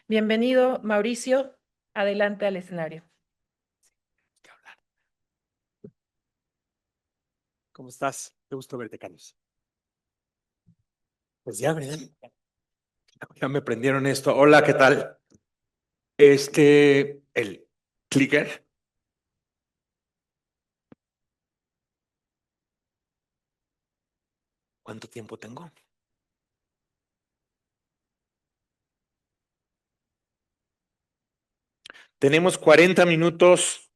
Bienvenido, Mauricio. Adelante al escenario. Que hablar. ¿Cómo estás? Qué gusto verte, Carlos. Pues ya, ¿verdad? Ya me prendieron esto. Hola, ¿qué tal? El clicker. ¿Cuánto tiempo tengo? Tenemos 40 minutos.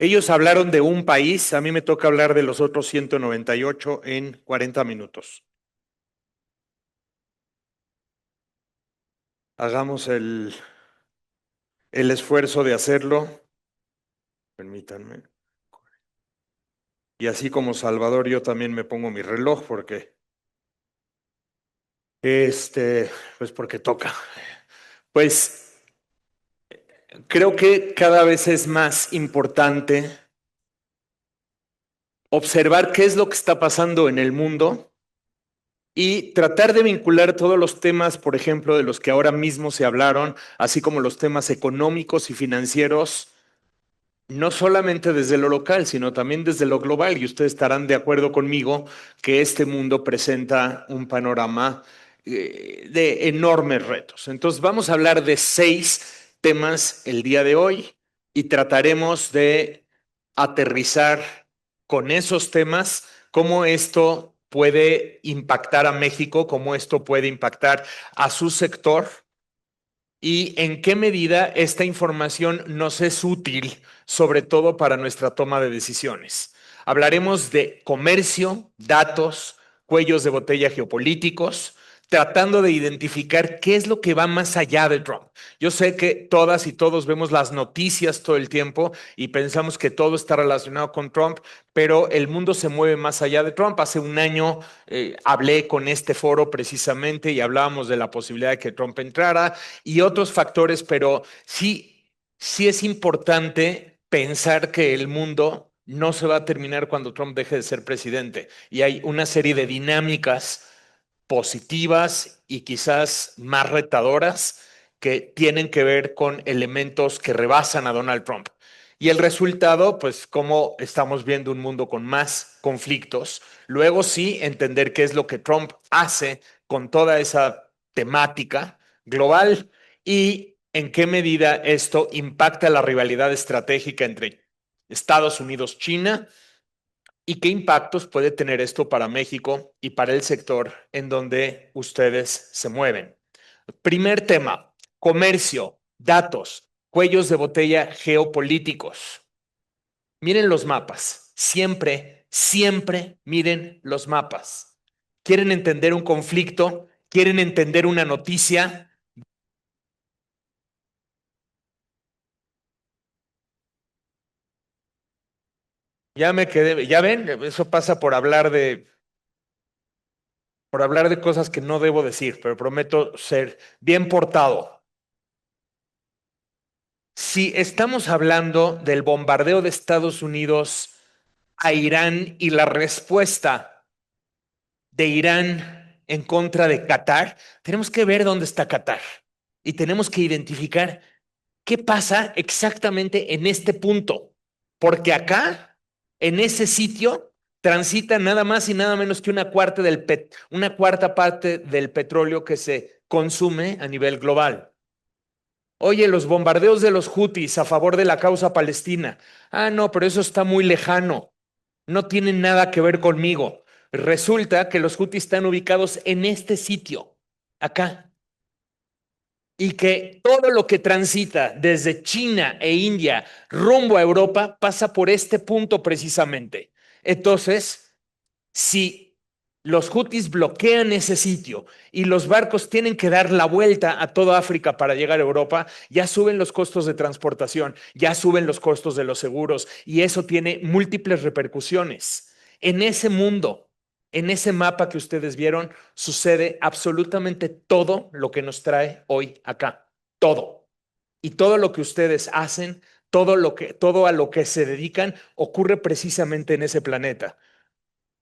Ellos hablaron de un país, a mí me toca hablar de los otros 198 en 40 minutos. Hagamos el esfuerzo de hacerlo. Permítanme. Y así como Salvador, yo también me pongo mi reloj porque, pues porque toca. Pues creo que cada vez es más importante observar qué es lo que está pasando en el mundo y tratar de vincular todos los temas, por ejemplo, de los que ahora mismo se hablaron, así como los temas económicos y financieros, no solamente desde lo local, sino también desde lo global. Y ustedes estarán de acuerdo conmigo que este mundo presenta un panorama de enormes retos. Entonces, vamos a hablar de 6 temas el día de hoy y trataremos de aterrizar con esos temas cómo esto puede impactar a México, cómo esto puede impactar a su sector y en qué medida esta información nos es útil, sobre todo para nuestra toma de decisiones. Hablaremos de comercio, datos, cuellos de botella geopolíticos, tratando de identificar qué es lo que va más allá de Trump. Yo sé que todas y todos vemos las noticias todo el tiempo y pensamos que todo está relacionado con Trump, pero el mundo se mueve más allá de Trump. Hace un año hablé con este foro precisamente y hablábamos de la posibilidad de que Trump entrara y otros factores, pero sí es importante pensar que el mundo no se va a terminar cuando Trump deje de ser presidente. Y hay una serie de dinámicas positivas y quizás más retadoras que tienen que ver con elementos que rebasan a Donald Trump. Y el resultado, pues como estamos viendo un mundo con más conflictos, luego sí entender qué es lo que Trump hace con toda esa temática global y en qué medida esto impacta la rivalidad estratégica entre Estados Unidos y China y qué impactos puede tener esto para México y para el sector en donde ustedes se mueven. Primer tema, comercio, datos, cuellos de botella geopolíticos. Miren los mapas, siempre miren los mapas. ¿Quieren entender un conflicto? ¿Quieren entender una noticia? Ya me quedé, ya ven, eso pasa por hablar de cosas que no debo decir, pero prometo ser bien portado. Si estamos hablando del bombardeo de Estados Unidos a Irán y la respuesta de Irán en contra de Qatar, tenemos que ver dónde está Qatar y tenemos que identificar qué pasa exactamente en este punto, porque acá, en ese sitio, transita nada más y nada menos que una cuarta parte del petróleo que se consume a nivel global. Oye, los bombardeos de los Houthis a favor de la causa palestina. Ah, no, pero eso está muy lejano. No tiene nada que ver conmigo. Resulta que los Houthis están ubicados en este sitio, acá, y que todo lo que transita desde China e India rumbo a Europa pasa por este punto precisamente. Entonces, si los Houthis bloquean ese sitio y los barcos tienen que dar la vuelta a toda África para llegar a Europa, ya suben los costos de transportación, ya suben los costos de los seguros y eso tiene múltiples repercusiones. En ese mundo, en ese mapa que ustedes vieron, sucede absolutamente todo lo que nos trae hoy acá. Todo. Y todo lo que ustedes hacen, todo a lo que se dedican, ocurre precisamente en ese planeta.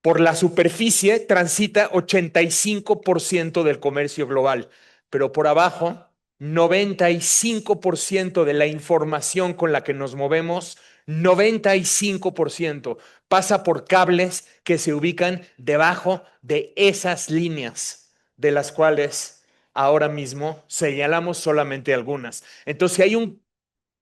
Por la superficie transita 85% del comercio global, pero por abajo 95% de la información con la que nos movemos, 95% pasa por cables que se ubican debajo de esas líneas, de las cuales ahora mismo señalamos solamente algunas. Entonces, si hay un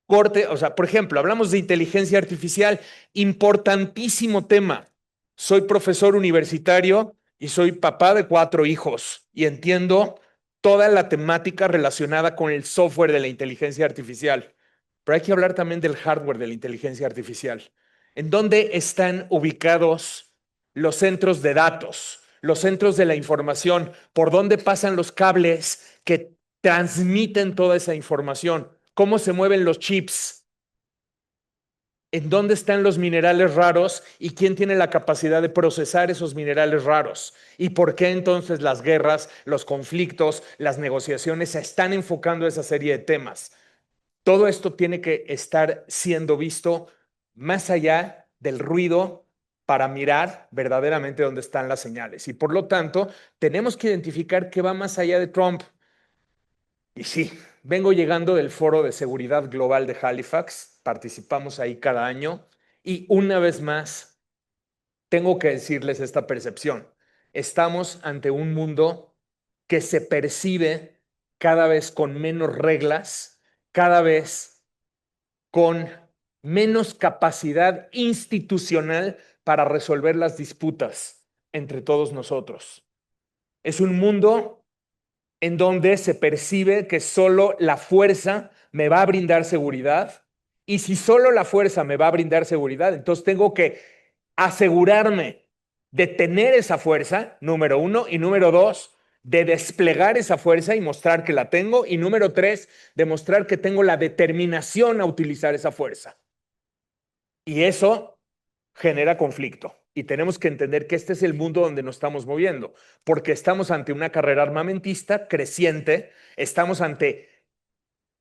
corte, o sea, por ejemplo, hablamos de inteligencia artificial, importantísimo tema. Soy profesor universitario y soy papá de 4 hijos y entiendo toda la temática relacionada con el software de la inteligencia artificial. Pero hay que hablar también del hardware de la inteligencia artificial. ¿En dónde están ubicados los centros de datos, los centros de la información? ¿Por dónde pasan los cables que transmiten toda esa información? ¿Cómo se mueven los chips? ¿En dónde están los minerales raros y quién tiene la capacidad de procesar esos minerales raros? ¿Y por qué entonces las guerras, los conflictos, las negociaciones se están enfocando a esa serie de temas? Todo esto tiene que estar siendo visto más allá del ruido para mirar verdaderamente dónde están las señales. Y por lo tanto, tenemos que identificar qué va más allá de Trump. Y sí, vengo llegando del Foro de Seguridad Global de Halifax, participamos ahí cada año y una vez más tengo que decirles esta percepción. Estamos ante un mundo que se percibe cada vez con menos reglas, cada vez con menos capacidad institucional para resolver las disputas entre todos nosotros. Es un mundo en donde se percibe que solo la fuerza me va a brindar seguridad. Y si solo la fuerza me va a brindar seguridad, entonces tengo que asegurarme de tener esa fuerza, número uno, y número dos, de desplegar esa fuerza y mostrar que la tengo, y número tres, demostrar que tengo la determinación a utilizar esa fuerza. Y eso genera conflicto. Y tenemos que entender que este es el mundo donde nos estamos moviendo, porque estamos ante una carrera armamentista creciente, estamos ante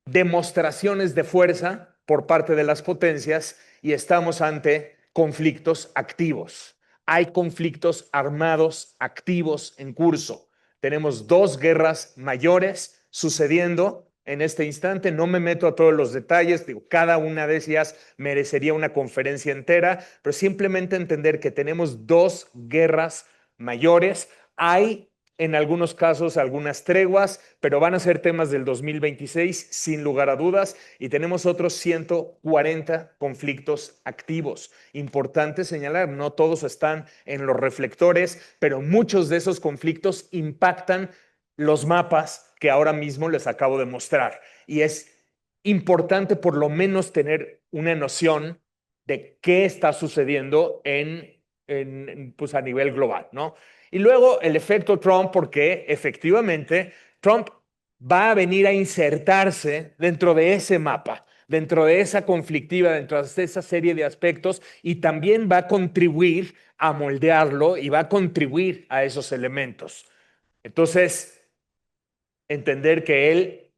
demostraciones de fuerza por parte de las potencias y estamos ante conflictos activos. Hay conflictos armados activos en curso. Tenemos 2 guerras mayores sucediendo en este instante. No me meto a todos los detalles, digo, cada una de ellas merecería una conferencia entera, pero simplemente entender que tenemos 2 guerras mayores. Hay en algunos casos algunas treguas, pero van a ser temas del 2026 sin lugar a dudas y tenemos otros 140 conflictos activos. Importante señalar, no todos están en los reflectores, pero muchos de esos conflictos impactan los mapas que ahora mismo les acabo de mostrar. Y es importante por lo menos tener una noción de qué está sucediendo pues a nivel global, ¿no? Y luego el efecto Trump, porque efectivamente Trump va a venir a insertarse dentro de ese mapa, dentro de esa conflictiva, dentro de esa serie de aspectos y también va a contribuir a moldearlo y va a contribuir a esos elementos. Entonces, entender que él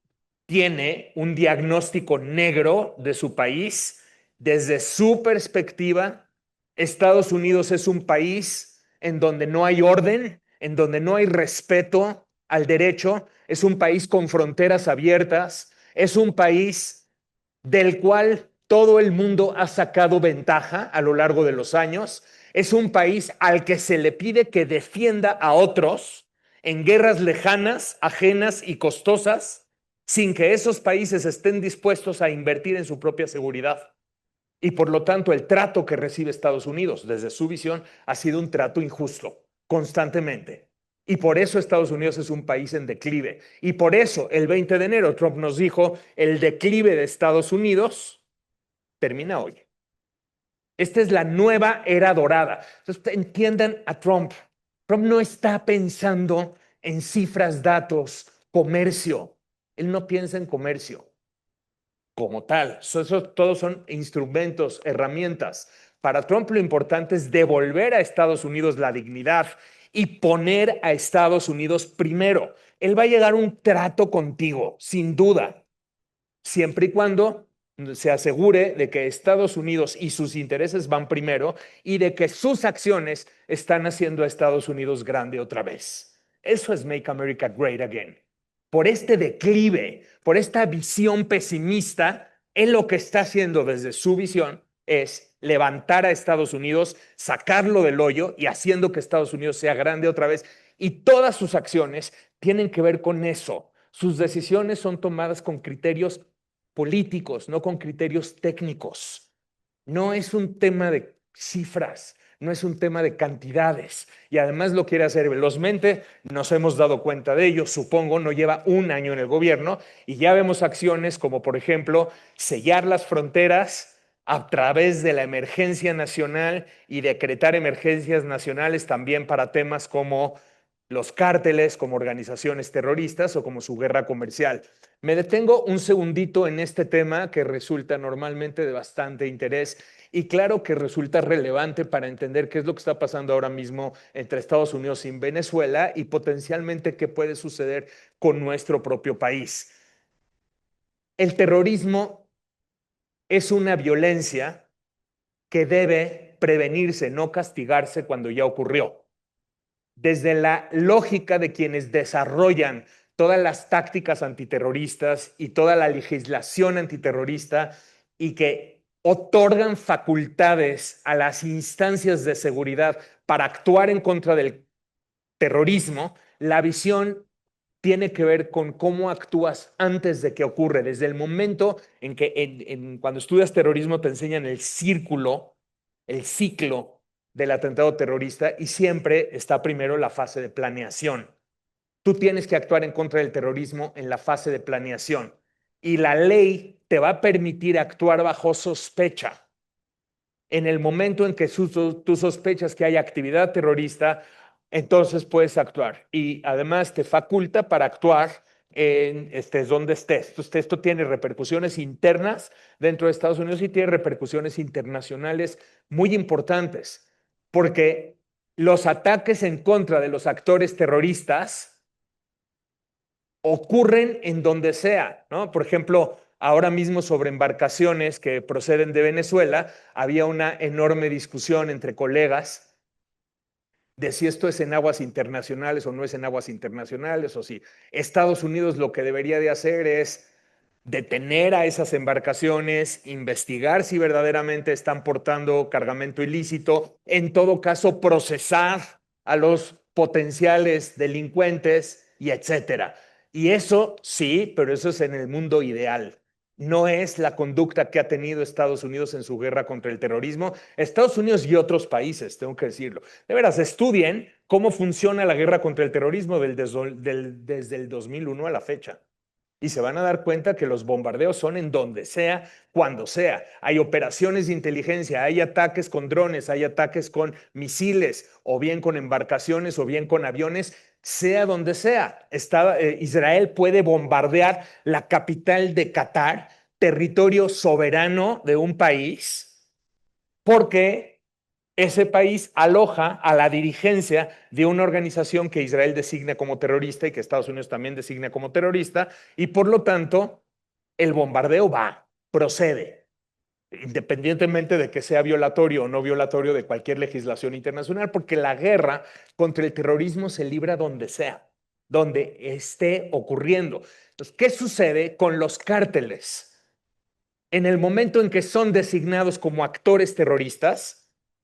tiene un diagnóstico negro de su país desde su perspectiva. Estados Unidos es un país en donde no hay orden, en donde no hay respeto al derecho, es un país con fronteras abiertas, es un país del cual todo el mundo ha sacado ventaja a lo largo de los años, es un país al que se le pide que defienda a otros en guerras lejanas, ajenas y costosas, sin que esos países estén dispuestos a invertir en su propia seguridad. Y por lo tanto, el trato que recibe Estados Unidos, desde su visión, ha sido un trato injusto, constantemente. Y por eso Estados Unidos es un país en declive. Y por eso, el 20 de enero, Trump nos dijo, el declive de Estados Unidos termina hoy. Esta es la nueva era dorada. Entonces, entiendan a Trump. Trump no está pensando en cifras, datos, comercio. Él no piensa en comercio como tal. Eso todos son instrumentos, herramientas. Para Trump lo importante es devolver a Estados Unidos la dignidad y poner a Estados Unidos primero. Él va a llegar a un trato contigo, sin duda, siempre y cuando se asegure de que Estados Unidos y sus intereses van primero y de que sus acciones están haciendo a Estados Unidos grande otra vez. Eso es Make America Great Again. por este declive, por esta visión pesimista, él lo que está haciendo desde su visión es levantar a Estados Unidos, sacarlo del hoyo y haciendo que Estados Unidos sea grande otra vez. Y todas sus acciones tienen que ver con eso. Sus decisiones son tomadas con criterios políticos, no con criterios técnicos. No es un tema de cifras, no es un tema de cantidades. Y además lo quiere hacer velozmente, nos hemos dado cuenta de ello, supongo, no lleva un año en el gobierno y ya vemos acciones como, por ejemplo, sellar las fronteras a través de la emergencia nacional y decretar emergencias nacionales también para temas como los cárteles, como organizaciones terroristas o como su guerra comercial. Me detengo un segundito en este tema que resulta normalmente de bastante interés y claro que resulta relevante para entender qué es lo que está pasando ahora mismo entre Estados Unidos y Venezuela y potencialmente qué puede suceder con nuestro propio país. El terrorismo es una violencia que debe prevenirse, no castigarse cuando ya ocurrió. Desde la lógica de quienes desarrollan todas las tácticas antiterroristas y toda la legislación antiterrorista y que otorgan facultades a las instancias de seguridad para actuar en contra del terrorismo, la visión tiene que ver con cómo actúas antes de que ocurre, desde el momento en que cuando estudias terrorismo te enseñan el círculo, el ciclo del atentado terrorista y siempre está primero la fase de planeación. Tú tienes que actuar en contra del terrorismo en la fase de planeación y la ley te va a permitir actuar bajo sospecha. En el momento en que tú sospechas que hay actividad terrorista, entonces puedes actuar. Y además te faculta para actuar en estés donde estés. Entonces, esto tiene repercusiones internas dentro de Estados Unidos y tiene repercusiones internacionales muy importantes, porque los ataques en contra de los actores terroristas ocurren en donde sea, ¿no? Por ejemplo, ahora mismo sobre embarcaciones que proceden de Venezuela, había una enorme discusión entre colegas de si esto es en aguas internacionales o no es en aguas internacionales, o si Estados Unidos lo que debería de hacer es detener a esas embarcaciones, investigar si verdaderamente están portando cargamento ilícito, en todo caso procesar a los potenciales delincuentes y etcétera. Y eso sí, pero eso es en el mundo ideal. No es la conducta que ha tenido Estados Unidos en su guerra contra el terrorismo. Estados Unidos y otros países, tengo que decirlo. De veras, estudien cómo funciona la guerra contra el terrorismo desde el 2001 a la fecha y se van a dar cuenta que los bombardeos son en donde sea, cuando sea. Hay operaciones de inteligencia, hay ataques con drones, hay ataques con misiles, o bien con embarcaciones, o bien con aviones, sea donde sea. Israel puede bombardear la capital de Qatar, territorio soberano de un país, porque ese país aloja a la dirigencia de una organización que Israel designa como terrorista y que Estados Unidos también designa como terrorista, y por lo tanto el bombardeo procede, independientemente de que sea violatorio o no violatorio de cualquier legislación internacional, porque la guerra contra el terrorismo se libra donde sea, donde esté ocurriendo. Entonces, ¿qué sucede con los cárteles? En el momento en que son designados como actores terroristas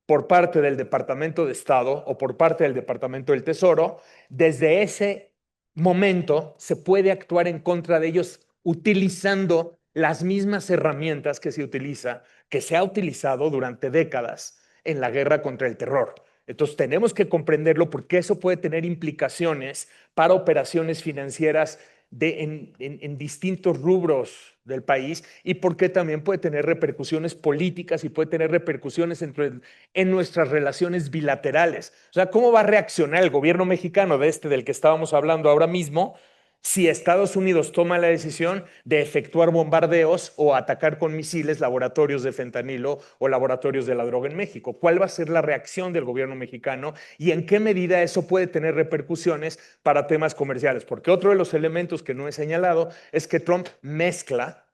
por parte del Departamento de Estado o por parte del Departamento del Tesoro, desde ese momento se puede actuar en contra de ellos utilizando las mismas herramientas que se ha utilizado durante décadas en la guerra contra el terror. Entonces tenemos que comprenderlo porque eso puede tener implicaciones para operaciones financieras en distintos rubros del país y porque también puede tener repercusiones políticas y puede tener repercusiones en nuestras relaciones bilaterales. O sea, ¿cómo va a reaccionar el gobierno mexicano del que estábamos hablando ahora mismo si Estados Unidos toma la decisión de efectuar bombardeos o atacar con misiles laboratorios de fentanilo o laboratorios de la droga en México? ¿Cuál va a ser la reacción del gobierno mexicano y en qué medida eso puede tener repercusiones para temas comerciales? Porque otro de los elementos que no he señalado es que Trump mezcla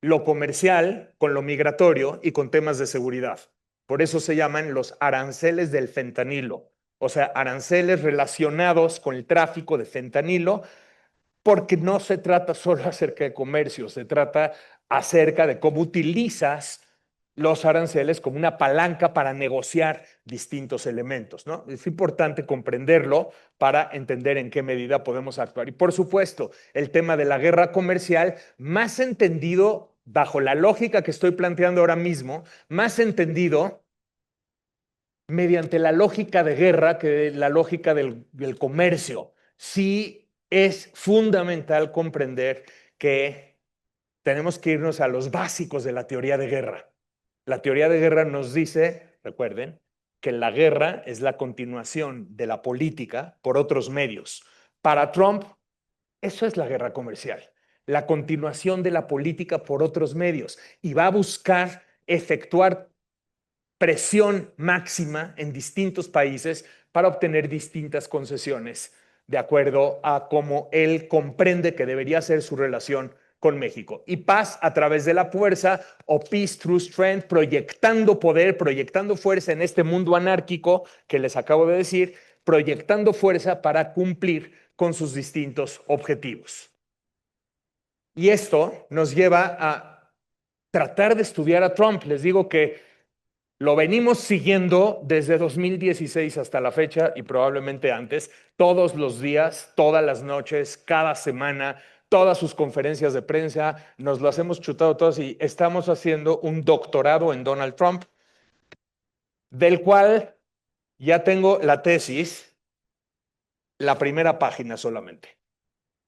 lo comercial con lo migratorio y con temas de seguridad. Por eso se llaman los aranceles del fentanilo, o sea, aranceles relacionados con el tráfico de fentanilo porque no se trata solo acerca de comercio, se trata acerca de cómo utilizas los aranceles como una palanca para negociar distintos elementos, ¿no? Es importante comprenderlo para entender en qué medida podemos actuar. Y por supuesto, el tema de la guerra comercial, más entendido bajo la lógica que estoy planteando ahora mismo, más entendido mediante la lógica de guerra que la lógica del comercio. Sí es fundamental comprender que tenemos que irnos a los básicos de la teoría de guerra. La teoría de guerra nos dice, recuerden, que la guerra es la continuación de la política por otros medios. Para Trump, eso es la guerra comercial, la continuación de la política por otros medios, y va a buscar efectuar presión máxima en distintos países para obtener distintas concesiones de acuerdo a cómo él comprende que debería ser su relación con México. Y paz a través de la fuerza, o peace through strength, proyectando poder, proyectando fuerza en este mundo anárquico que les acabo de decir, proyectando fuerza para cumplir con sus distintos objetivos. Y esto nos lleva a tratar de estudiar a Trump. Les digo que lo venimos siguiendo desde 2016 hasta la fecha y probablemente antes, todos los días, todas las noches, cada semana, todas sus conferencias de prensa, nos las hemos chutado todas y estamos haciendo un doctorado en Donald Trump, del cual ya tengo la tesis, la primera página solamente,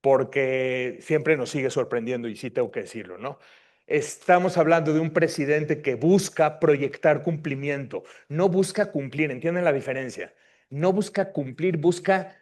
porque siempre nos sigue sorprendiendo y sí tengo que decirlo, ¿no? Estamos hablando de un presidente que busca proyectar cumplimiento, no busca cumplir, ¿entienden la diferencia? No busca cumplir, busca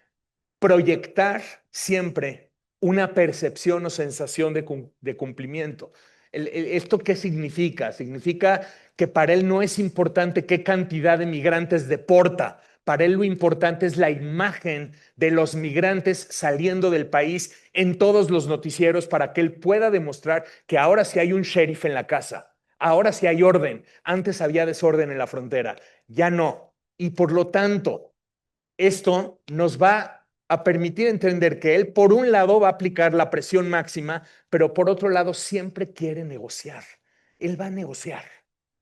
proyectar siempre una percepción o sensación de cumplimiento. ¿Esto qué significa? Significa que para él no es importante qué cantidad de migrantes deporta. Para él lo importante es la imagen de los migrantes saliendo del país en todos los noticieros para que él pueda demostrar que ahora sí hay un sheriff en la casa, ahora sí hay orden, antes había desorden en la frontera, ya no. Y por lo tanto, esto nos va a permitir entender que él, por un lado, va a aplicar la presión máxima, pero por otro lado, siempre quiere negociar. Él va a negociar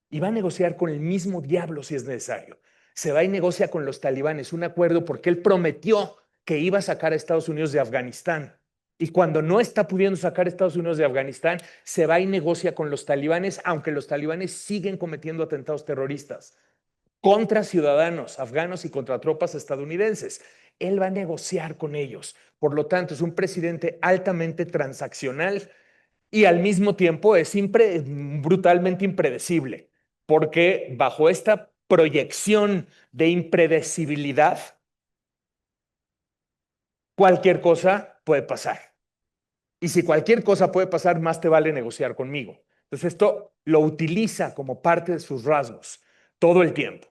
y va a negociar con el mismo diablo si es necesario. Se va y negocia con los talibanes un acuerdo porque él prometió que iba a sacar a Estados Unidos de Afganistán. Y cuando no está pudiendo sacar a Estados Unidos de Afganistán, se va y negocia con los talibanes, aunque los talibanes siguen cometiendo atentados terroristas contra ciudadanos afganos y contra tropas estadounidenses. Él va a negociar con ellos. Por lo tanto, es un presidente altamente transaccional y al mismo tiempo es brutalmente impredecible, porque bajo esta proyección de impredecibilidad, cualquier cosa puede pasar. Y si cualquier cosa puede pasar, más te vale negociar conmigo. Entonces, esto lo utiliza como parte de sus rasgos todo el tiempo.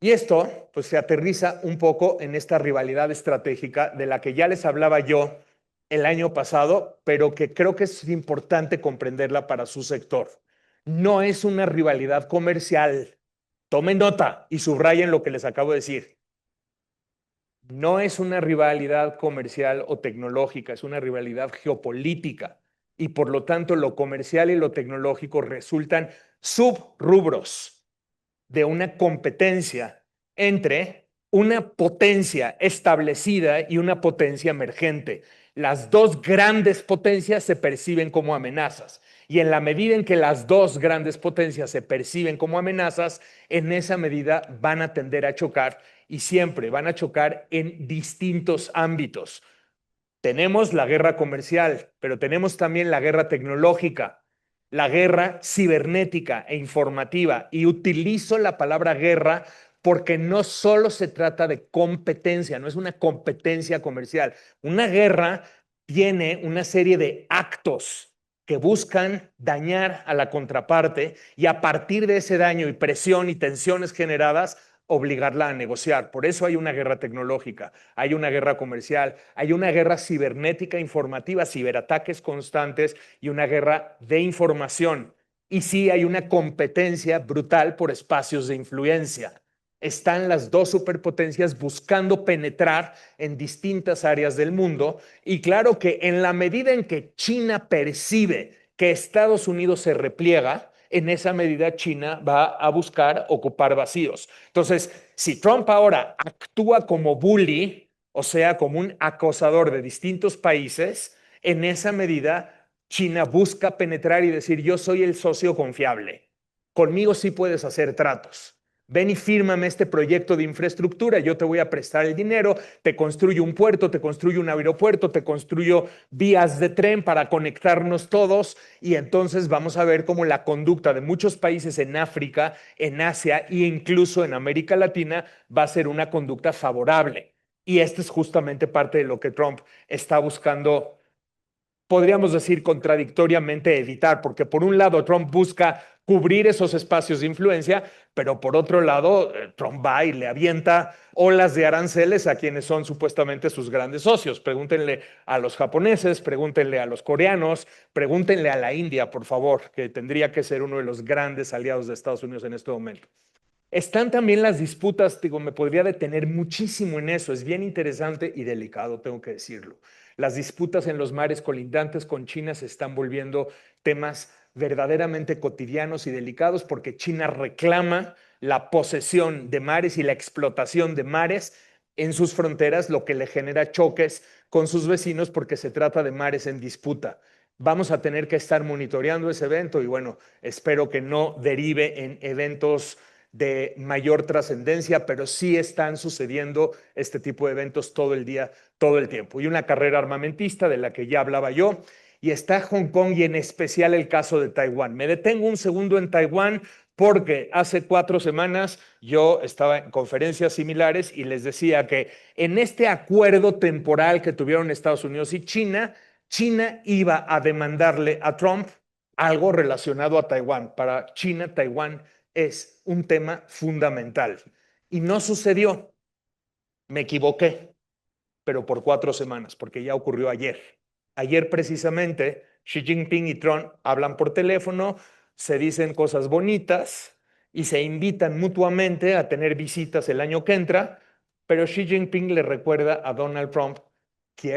Y esto, pues, se aterriza un poco en esta rivalidad estratégica de la que ya les hablaba yo el año pasado, pero que creo que es importante comprenderla para su sector. No es una rivalidad comercial. Tomen nota y subrayen lo que les acabo de decir. No es una rivalidad comercial o tecnológica, es una rivalidad geopolítica. Y por lo tanto, lo comercial y lo tecnológico resultan subrubros de una competencia entre una potencia establecida y una potencia emergente. Las dos grandes potencias se perciben como amenazas. Y en la medida en que las dos grandes potencias se perciben como amenazas, en esa medida van a tender a chocar y siempre van a chocar en distintos ámbitos. Tenemos la guerra comercial, pero tenemos también la guerra tecnológica, la guerra cibernética e informativa. Y utilizo la palabra guerra porque no solo se trata de competencia, no es una competencia comercial. Una guerra tiene una serie de actos que buscan dañar a la contraparte y a partir de ese daño y presión y tensiones generadas, obligarla a negociar. Por eso hay una guerra tecnológica, hay una guerra comercial, hay una guerra cibernética informativa, ciberataques constantes y una guerra de información. Y sí hay una competencia brutal por espacios de influencia. están las dos superpotencias buscando penetrar en distintas áreas del mundo. Y claro que en la medida en que China percibe que Estados Unidos se repliega, en esa medida China va a buscar ocupar vacíos. Entonces, si Trump ahora actúa como bully, o sea, como un acosador de distintos países, en esa medida China busca penetrar y decir, yo soy el socio confiable. Conmigo sí puedes hacer tratos. Ven y fírmame este proyecto de infraestructura, yo te voy a prestar el dinero, te construyo un puerto, te construyo un aeropuerto, te construyo vías de tren para conectarnos todos y entonces vamos a ver cómo la conducta de muchos países en África, en Asia e incluso en América Latina va a ser una conducta favorable. Y esta es justamente parte de lo que Trump está buscando, podríamos decir contradictoriamente, evitar, porque por un lado Trump busca cubrir esos espacios de influencia, pero por otro lado Trump va y le avienta olas de aranceles a quienes son supuestamente sus grandes socios. Pregúntenle a los japoneses, pregúntenle a los coreanos, pregúntenle a la India, por favor, que tendría que ser uno de los grandes aliados de Estados Unidos en este momento. Están también las disputas, digo, me podría detener muchísimo en eso, es bien interesante y delicado, tengo que decirlo. Las disputas en los mares colindantes con China se están volviendo temas verdaderamente cotidianos y delicados porque China reclama la posesión de mares y la explotación de mares en sus fronteras, lo que le genera choques con sus vecinos porque se trata de mares en disputa. Vamos a tener que estar monitoreando ese evento y bueno, espero que no derive en eventos de mayor trascendencia, pero sí están sucediendo este tipo de eventos todo el día, todo el tiempo. Y una carrera armamentista de la que ya hablaba yo, y está Hong Kong y en especial el caso de Taiwán. Me detengo un segundo en Taiwán porque hace 4 semanas yo estaba en conferencias similares y les decía que en este acuerdo temporal que tuvieron Estados Unidos y China, China iba a demandarle a Trump algo relacionado a Taiwán. Para China, Taiwán es un tema fundamental. Y no sucedió. Me equivoqué, pero por 4 semanas, porque ya ocurrió ayer. Ayer precisamente Xi Jinping y Trump hablan por teléfono, se dicen cosas bonitas y se invitan mutuamente a tener visitas el año que entra, pero Xi Jinping le recuerda a Donald Trump,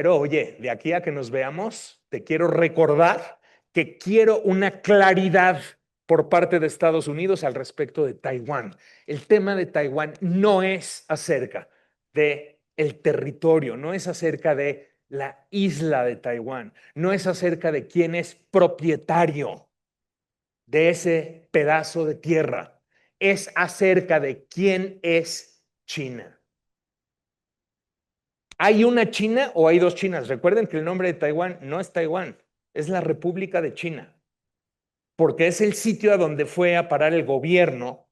oye, de aquí a que nos veamos, te quiero recordar que quiero una claridad por parte de Estados Unidos al respecto de Taiwán. El tema de Taiwán no es acerca de el territorio, no es acerca de la isla de Taiwán, no es acerca de quién es propietario de ese pedazo de tierra, es acerca de quién es China. ¿Hay una China o hay dos Chinas? Recuerden que el nombre de Taiwán no es Taiwán, es la República de China, porque es el sitio a donde fue a parar el gobierno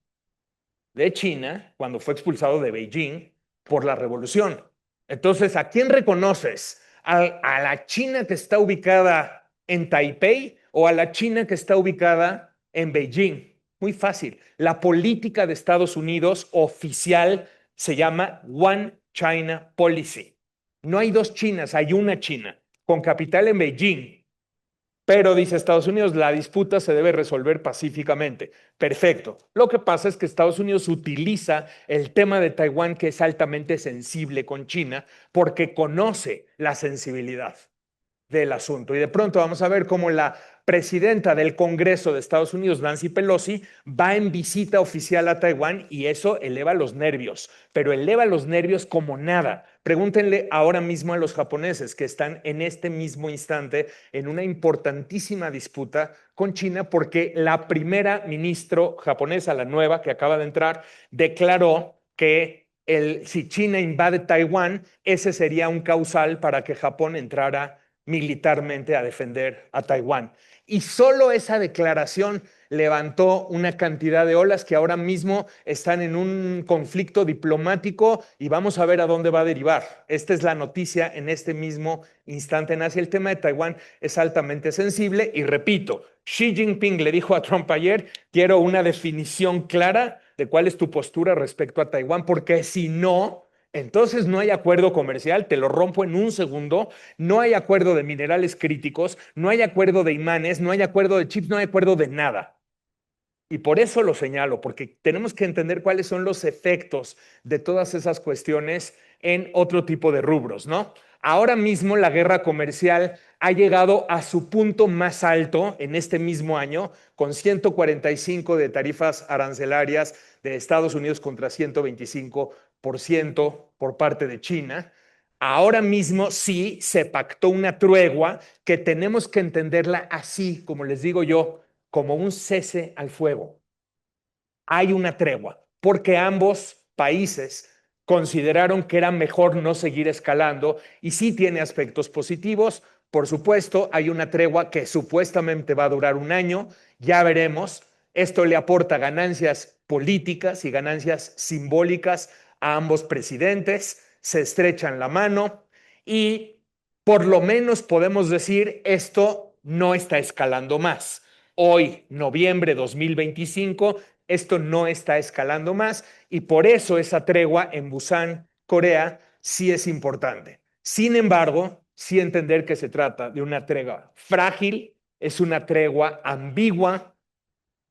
de China cuando fue expulsado de Beijing por la revolución. Entonces, ¿a quién reconoces? ¿A la China que está ubicada en Taipei o a la China que está ubicada en Beijing? Muy fácil. La política de Estados Unidos oficial se llama One China Policy. No hay dos Chinas, hay una China, con capital en Beijing. Pero, dice Estados Unidos, la disputa se debe resolver pacíficamente. Perfecto. Lo que pasa es que Estados Unidos utiliza el tema de Taiwán, que es altamente sensible con China, porque conoce la sensibilidad del asunto. Y de pronto vamos a ver cómo la presidenta del Congreso de Estados Unidos, Nancy Pelosi, va en visita oficial a Taiwán y eso eleva los nervios, pero eleva los nervios como nada. Pregúntenle ahora mismo a los japoneses que están en este mismo instante en una importantísima disputa con China porque la primera ministra japonesa, la nueva que acaba de entrar, declaró que si China invade Taiwán, ese sería un causal para que Japón entrara militarmente a defender a Taiwán. Y solo esa declaración levantó una cantidad de olas que ahora mismo están en un conflicto diplomático y vamos a ver a dónde va a derivar. Esta es la noticia en este mismo instante en Asia. El tema de Taiwán es altamente sensible y repito, Xi Jinping le dijo a Trump ayer, quiero una definición clara de cuál es tu postura respecto a Taiwán, porque si no, entonces no hay acuerdo comercial, te lo rompo en un segundo, no hay acuerdo de minerales críticos, no hay acuerdo de imanes, no hay acuerdo de chips, no hay acuerdo de nada. Y por eso lo señalo, porque tenemos que entender cuáles son los efectos de todas esas cuestiones en otro tipo de rubros, ¿no? Ahora mismo la guerra comercial ha llegado a su punto más alto en este mismo año, con 145 de tarifas arancelarias de Estados Unidos contra 125% por parte de China. Ahora mismo sí se pactó una tregua que tenemos que entenderla así, como les digo yo, como un cese al fuego. Hay una tregua, porque ambos países consideraron que era mejor no seguir escalando y sí tiene aspectos positivos. Por supuesto, hay una tregua que supuestamente va a durar un año, ya veremos. Esto le aporta ganancias políticas y ganancias simbólicas a ambos presidentes, se estrechan la mano y por lo menos podemos decir esto no está escalando más. Hoy, noviembre 2025, esto no está escalando más y por eso esa tregua en Busan, Corea, sí es importante. Sin embargo, sí entender que se trata de una tregua frágil, es una tregua ambigua,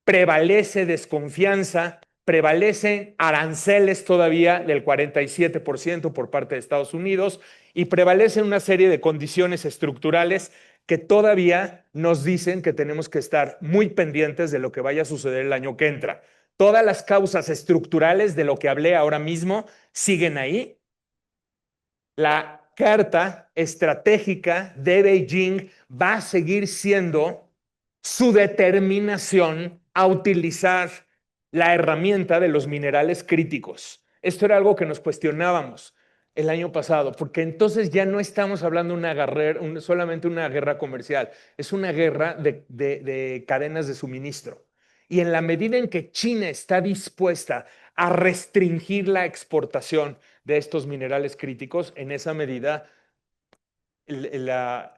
prevalece desconfianza, prevalecen aranceles todavía del 47% por parte de Estados Unidos y prevalecen una serie de condiciones estructurales que todavía nos dicen que tenemos que estar muy pendientes de lo que vaya a suceder el año que entra. Todas las causas estructurales de lo que hablé ahora mismo siguen ahí. La carta estratégica de Beijing va a seguir siendo su determinación a utilizar la herramienta de los minerales críticos. Esto era algo que nos cuestionábamos el año pasado, porque entonces ya no estamos hablando de solamente una guerra comercial, es una guerra de cadenas de suministro. Y en la medida en que China está dispuesta a restringir la exportación de estos minerales críticos, en esa medida la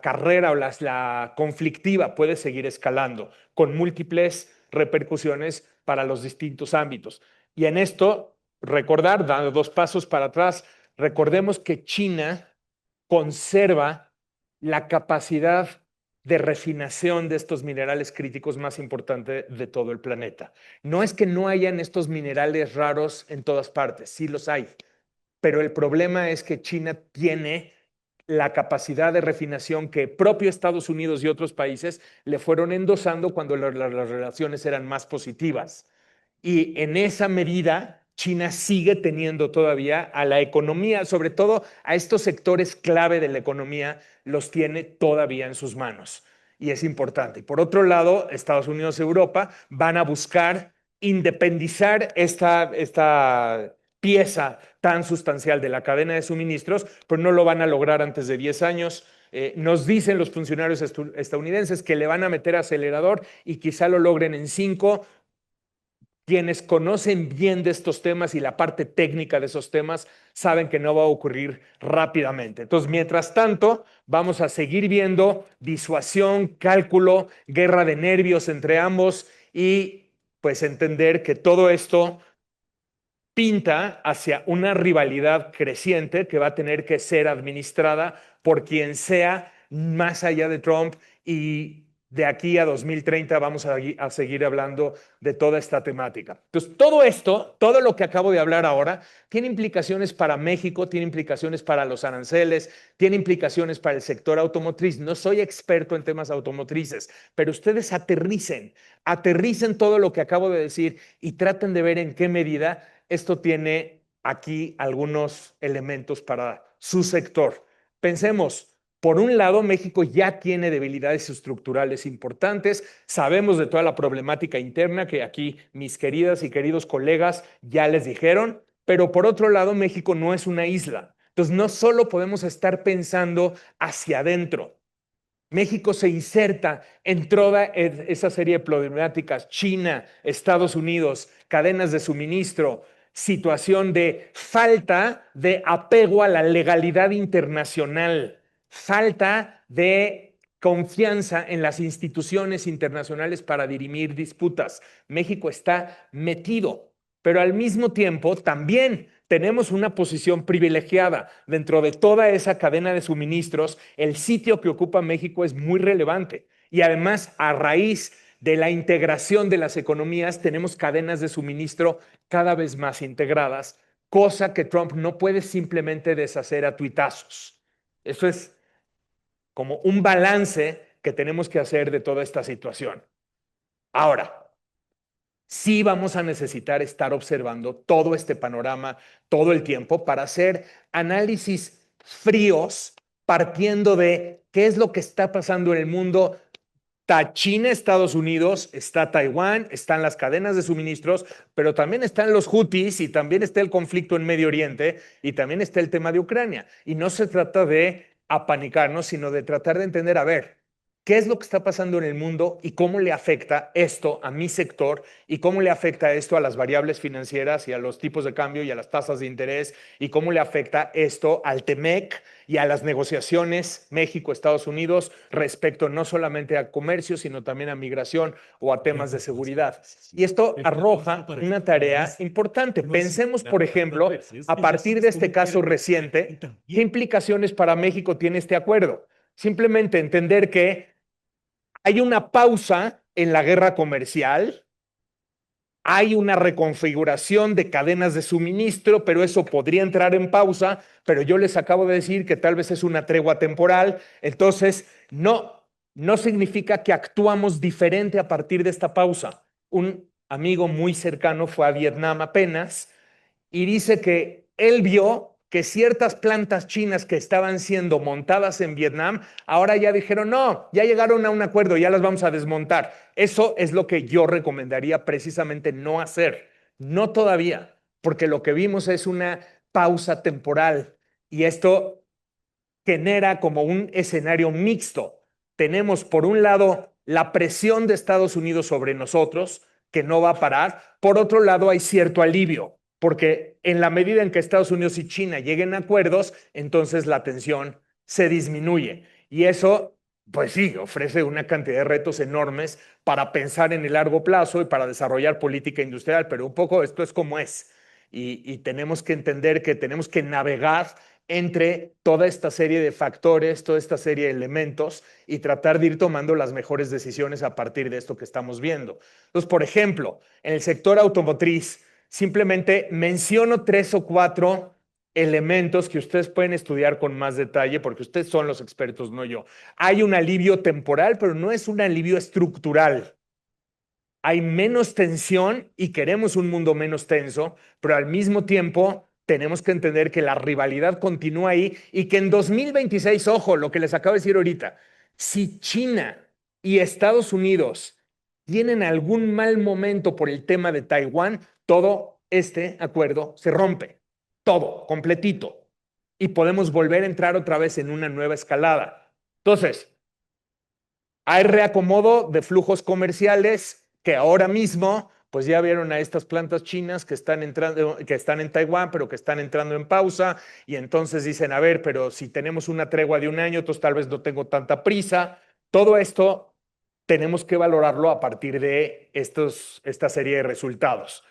carrera o la conflictiva puede seguir escalando con múltiples repercusiones para los distintos ámbitos. Y en esto, recordar, dando dos pasos para atrás, recordemos que China conserva la capacidad de refinación de estos minerales críticos más importante de todo el planeta. No es que no hayan estos minerales raros en todas partes, sí los hay, pero el problema es que China tiene la capacidad de refinación que propio Estados Unidos y otros países le fueron endosando cuando las relaciones eran más positivas. Y en esa medida, China sigue teniendo todavía a la economía, sobre todo a estos sectores clave de la economía, los tiene todavía en sus manos. Y es importante. Y por otro lado, Estados Unidos y Europa van a buscar independizar esta pieza tan sustancial de la cadena de suministros, pero no lo van a lograr antes de 10 años. Nos dicen los funcionarios estadounidenses que le van a meter acelerador y quizá lo logren en 5. Quienes conocen bien de estos temas y la parte técnica de esos temas saben que no va a ocurrir rápidamente. Entonces, mientras tanto, vamos a seguir viendo disuasión, cálculo, guerra de nervios entre ambos y pues entender que todo esto pinta hacia una rivalidad creciente que va a tener que ser administrada por quien sea más allá de Trump y de aquí a 2030 vamos a seguir hablando de toda esta temática. Entonces, todo esto, todo lo que acabo de hablar ahora, tiene implicaciones para México, tiene implicaciones para los aranceles, tiene implicaciones para el sector automotriz. No soy experto en temas automotrices, pero ustedes aterricen todo lo que acabo de decir y traten de ver en qué medida esto tiene aquí algunos elementos para su sector. Pensemos, por un lado, México ya tiene debilidades estructurales importantes, sabemos de toda la problemática interna que aquí mis queridas y queridos colegas ya les dijeron, pero por otro lado, México no es una isla. Entonces, no solo podemos estar pensando hacia adentro. México se inserta en toda esa serie de problemáticas, China, Estados Unidos, cadenas de suministro, situación de falta de apego a la legalidad internacional, falta de confianza en las instituciones internacionales para dirimir disputas. México está metido, pero al mismo tiempo también tenemos una posición privilegiada dentro de toda esa cadena de suministros. El sitio que ocupa México es muy relevante y además a raíz de la integración de las economías, tenemos cadenas de suministro cada vez más integradas, cosa que Trump no puede simplemente deshacer a tuitazos. Eso es como un balance que tenemos que hacer de toda esta situación. Ahora, sí vamos a necesitar estar observando todo este panorama todo el tiempo para hacer análisis fríos partiendo de qué es lo que está pasando en el mundo. Está China, Estados Unidos, está Taiwán, están las cadenas de suministros, pero también están los Houthis y también está el conflicto en Medio Oriente y también está el tema de Ucrania. Y no se trata de apanicarnos, sino de tratar de entender, a ver, qué es lo que está pasando en el mundo y cómo le afecta esto a mi sector y cómo le afecta esto a las variables financieras y a los tipos de cambio y a las tasas de interés y cómo le afecta esto al TEMEC y a las negociaciones México-Estados Unidos respecto no solamente a comercio, sino también a migración o a temas de seguridad. Y esto arroja una tarea importante. Pensemos, por ejemplo, a partir de este caso reciente, ¿qué implicaciones para México tiene este acuerdo? Simplemente entender que hay una pausa en la guerra comercial, hay una reconfiguración de cadenas de suministro, pero eso podría entrar en pausa, pero yo les acabo de decir que tal vez es una tregua temporal, entonces no significa que actuamos diferente a partir de esta pausa. Un amigo muy cercano fue a Vietnam apenas y dice que él vio que ciertas plantas chinas que estaban siendo montadas en Vietnam, ahora ya dijeron, no, ya llegaron a un acuerdo, ya las vamos a desmontar. Eso es lo que yo recomendaría precisamente no hacer, no todavía, porque lo que vimos es una pausa temporal y esto genera como un escenario mixto. Tenemos, por un lado, la presión de Estados Unidos sobre nosotros, que no va a parar. Por otro lado, hay cierto alivio, porque en la medida en que Estados Unidos y China lleguen a acuerdos, entonces la tensión se disminuye. Y eso, pues sí, ofrece una cantidad de retos enormes para pensar en el largo plazo y para desarrollar política industrial, pero un poco esto es como es. Y tenemos que entender que tenemos que navegar entre toda esta serie de factores, toda esta serie de elementos y tratar de ir tomando las mejores decisiones a partir de esto que estamos viendo. Entonces, por ejemplo, en el sector automotriz, simplemente menciono 3 o 4 elementos que ustedes pueden estudiar con más detalle porque ustedes son los expertos, no yo. Hay un alivio temporal, pero no es un alivio estructural. Hay menos tensión y queremos un mundo menos tenso, pero al mismo tiempo tenemos que entender que la rivalidad continúa ahí y que en 2026, ojo, lo que les acabo de decir ahorita, si China y Estados Unidos tienen algún mal momento por el tema de Taiwán, todo este acuerdo se rompe, todo, completito, y podemos volver a entrar otra vez en una nueva escalada. Entonces, hay reacomodo de flujos comerciales que ahora mismo, pues ya vieron a estas plantas chinas que están entrando, que están en Taiwán, pero que están entrando en pausa, y entonces dicen, a ver, pero si tenemos una tregua de un año, entonces tal vez no tengo tanta prisa. Todo esto tenemos que valorarlo a partir de esta serie de resultados.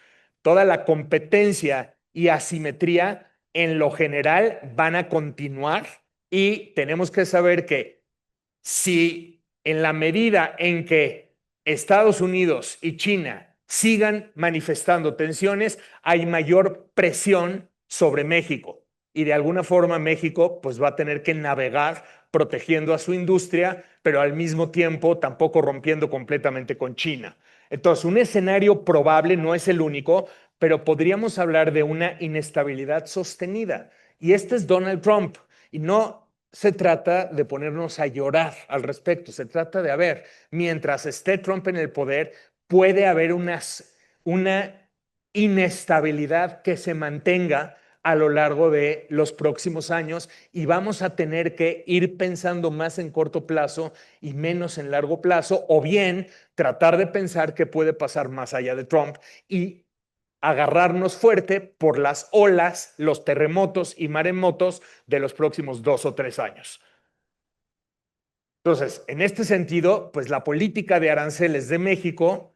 Toda la competencia y asimetría en lo general van a continuar y tenemos que saber que si en la medida en que Estados Unidos y China sigan manifestando tensiones, hay mayor presión sobre México. Y de alguna forma México pues va a tener que navegar protegiendo a su industria, pero al mismo tiempo tampoco rompiendo completamente con China. Entonces, un escenario probable, no es el único, pero podríamos hablar de una inestabilidad sostenida. Y este es Donald Trump. Y no se trata de ponernos a llorar al respecto, se trata de, a ver, mientras esté Trump en el poder, puede haber una inestabilidad que se mantenga a lo largo de los próximos años y vamos a tener que ir pensando más en corto plazo y menos en largo plazo, o bien tratar de pensar qué puede pasar más allá de Trump y agarrarnos fuerte por las olas, los terremotos y maremotos de los próximos 2 o 3 años. Entonces, en este sentido, pues la política de aranceles de México,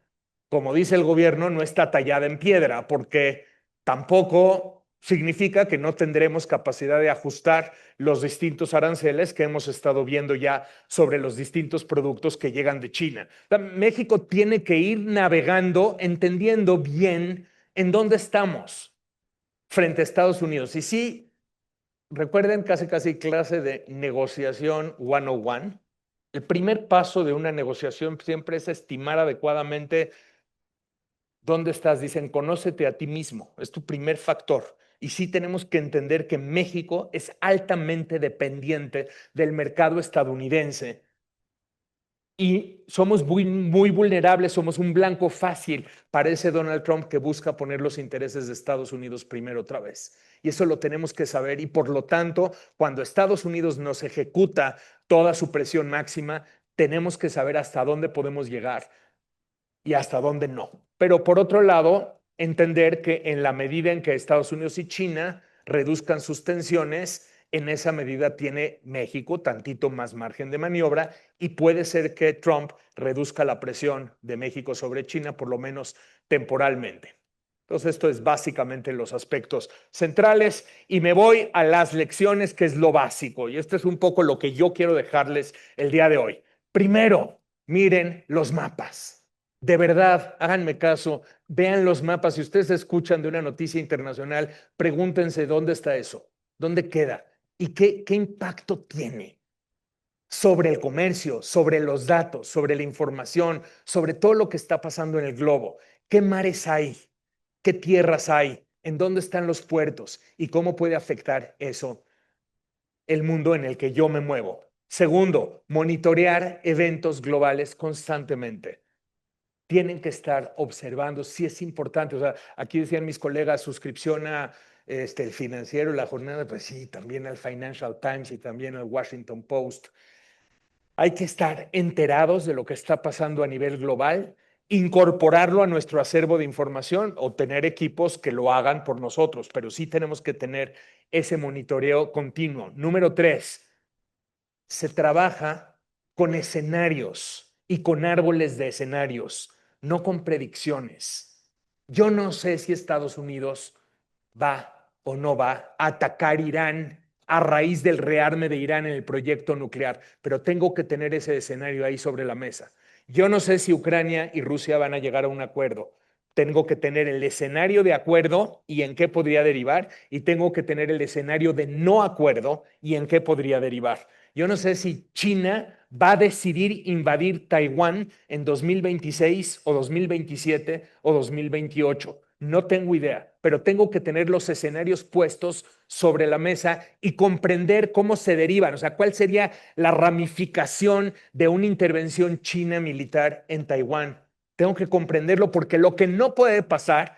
como dice el gobierno, no está tallada en piedra, porque tampoco significa que no tendremos capacidad de ajustar los distintos aranceles que hemos estado viendo ya sobre los distintos productos que llegan de China. México tiene que ir navegando, entendiendo bien en dónde estamos frente a Estados Unidos. Y sí, recuerden casi clase de negociación 101. El primer paso de una negociación siempre es estimar adecuadamente dónde estás. Dicen, conócete a ti mismo, es tu primer factor. Y sí tenemos que entender que México es altamente dependiente del mercado estadounidense y somos muy vulnerables, somos un blanco fácil para ese Donald Trump que busca poner los intereses de Estados Unidos primero otra vez. Y eso lo tenemos que saber y por lo tanto, cuando Estados Unidos nos ejecuta toda su presión máxima, tenemos que saber hasta dónde podemos llegar y hasta dónde no. Pero por otro lado, entender que en la medida en que Estados Unidos y China reduzcan sus tensiones, en esa medida tiene México tantito más margen de maniobra y puede ser que Trump reduzca la presión de México sobre China, por lo menos temporalmente. Entonces, esto es básicamente los aspectos centrales y me voy a las lecciones, que es lo básico. Y esto es un poco lo que yo quiero dejarles el día de hoy. Primero, miren los mapas. De verdad, háganme caso, vean los mapas. Si ustedes escuchan de una noticia internacional, pregúntense dónde está eso, dónde queda y qué impacto tiene sobre el comercio, sobre los datos, sobre la información, sobre todo lo que está pasando en el globo. ¿Qué mares hay? ¿Qué tierras hay? ¿En dónde están los puertos? ¿Y cómo puede afectar eso el mundo en el que yo me muevo? Segundo, monitorear eventos globales constantemente. Tienen que estar observando, sí es importante. O sea, aquí decían mis colegas, suscripción a el Financiero, La Jornada, pues sí, también al Financial Times y también al Washington Post. Hay que estar enterados de lo que está pasando a nivel global, incorporarlo a nuestro acervo de información o tener equipos que lo hagan por nosotros, pero sí tenemos que tener ese monitoreo continuo. Número 3, se trabaja con escenarios y con árboles de escenarios, no con predicciones. Yo no sé si Estados Unidos va o no va a atacar Irán a raíz del rearme de Irán en el proyecto nuclear, pero tengo que tener ese escenario ahí sobre la mesa. Yo no sé si Ucrania y Rusia van a llegar a un acuerdo. Tengo que tener el escenario de acuerdo y en qué podría derivar, y tengo que tener el escenario de no acuerdo y en qué podría derivar. Yo no sé si China va a decidir invadir Taiwán en 2026 o 2027 o 2028. No tengo idea, pero tengo que tener los escenarios puestos sobre la mesa y comprender cómo se derivan, o sea, cuál sería la ramificación de una intervención china militar en Taiwán. Tengo que comprenderlo porque lo que no puede pasar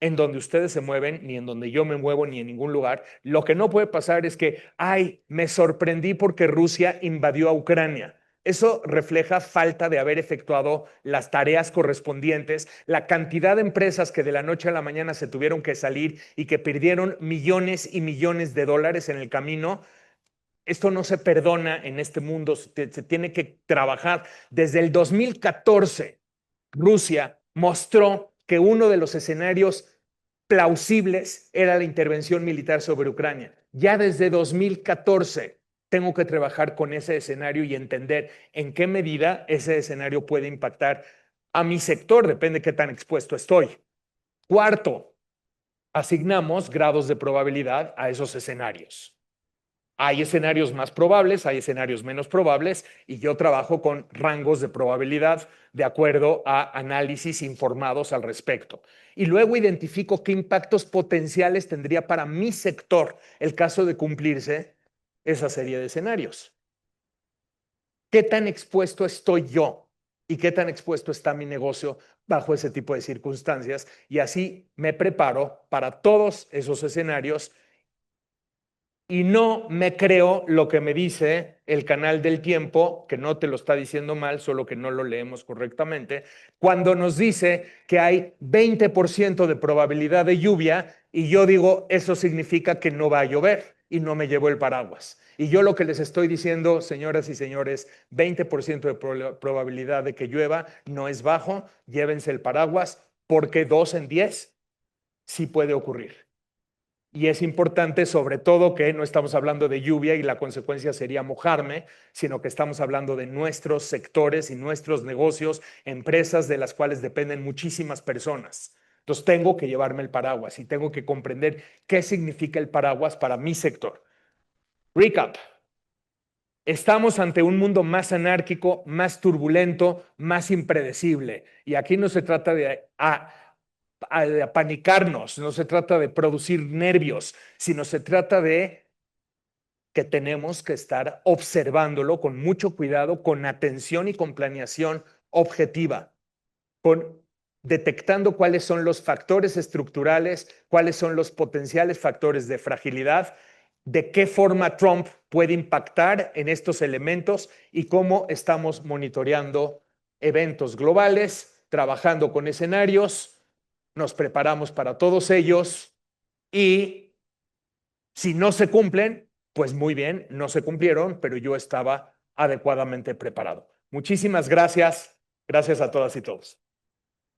en donde ustedes se mueven, ni en donde yo me muevo, ni en ningún lugar, lo que no puede pasar es que, ay, me sorprendí porque Rusia invadió a Ucrania. Eso refleja falta de haber efectuado las tareas correspondientes, la cantidad de empresas que de la noche a la mañana se tuvieron que salir y que perdieron millones y millones de dólares en el camino. Esto no se perdona en este mundo, se tiene que trabajar. Desde el 2014, Rusia mostró que uno de los escenarios plausibles era la intervención militar sobre Ucrania. Ya desde 2014 tengo que trabajar con ese escenario y entender en qué medida ese escenario puede impactar a mi sector, depende de qué tan expuesto estoy. Cuarto, asignamos grados de probabilidad a esos escenarios. Hay escenarios más probables, hay escenarios menos probables y yo trabajo con rangos de probabilidad de acuerdo a análisis informados al respecto. Y luego identifico qué impactos potenciales tendría para mi sector el caso de cumplirse esa serie de escenarios. ¿Qué tan expuesto estoy yo y qué tan expuesto está mi negocio bajo ese tipo de circunstancias? Y así me preparo para todos esos escenarios y no me creo lo que me dice el canal del tiempo, que no te lo está diciendo mal, solo que no lo leemos correctamente, cuando nos dice que hay 20% de probabilidad de lluvia y yo digo, eso significa que no va a llover y no me llevo el paraguas. Y yo lo que les estoy diciendo, señoras y señores, 20% de probabilidad de que llueva no es bajo, llévense el paraguas porque 2 en 10 sí puede ocurrir. Y es importante, sobre todo, que no estamos hablando de lluvia y la consecuencia sería mojarme, sino que estamos hablando de nuestros sectores y nuestros negocios, empresas de las cuales dependen muchísimas personas. Entonces tengo que llevarme el paraguas y tengo que comprender qué significa el paraguas para mi sector. Recap. Estamos ante un mundo más anárquico, más turbulento, más impredecible. Y aquí no se trata de apanicarnos, no se trata de producir nervios, sino se trata de que tenemos que estar observándolo con mucho cuidado, con atención y con planeación objetiva, con detectando cuáles son los factores estructurales, cuáles son los potenciales factores de fragilidad, de qué forma Trump puede impactar en estos elementos y cómo estamos monitoreando eventos globales, trabajando con escenarios, nos preparamos para todos ellos y si no se cumplen, pues muy bien, no se cumplieron, pero yo estaba adecuadamente preparado. Muchísimas gracias. Gracias a todas y todos.